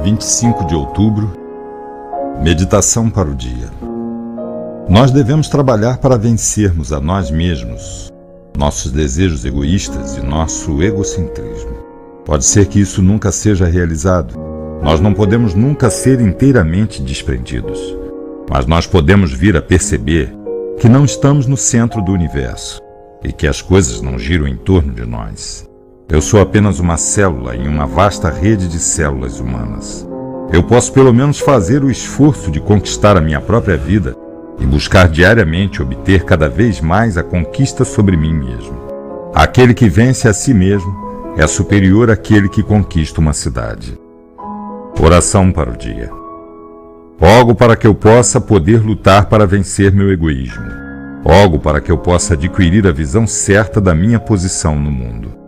25 de outubro, meditação para o dia. Nós devemos trabalhar para vencermos a nós mesmos, nossos desejos egoístas e nosso egocentrismo. Pode ser que isso nunca seja realizado. Nós não podemos nunca ser inteiramente desprendidos, mas nós podemos vir a perceber que não estamos no centro do universo e que as coisas não giram em torno de nós. Eu sou apenas uma célula em uma vasta rede de células humanas. Eu posso pelo menos fazer o esforço de conquistar a minha própria vida e buscar diariamente obter cada vez mais a conquista sobre mim mesmo. Aquele que vence a si mesmo é superior àquele que conquista uma cidade. Oração para o dia. Rogo para que eu possa poder lutar para vencer meu egoísmo. Rogo para que eu possa adquirir a visão certa da minha posição no mundo.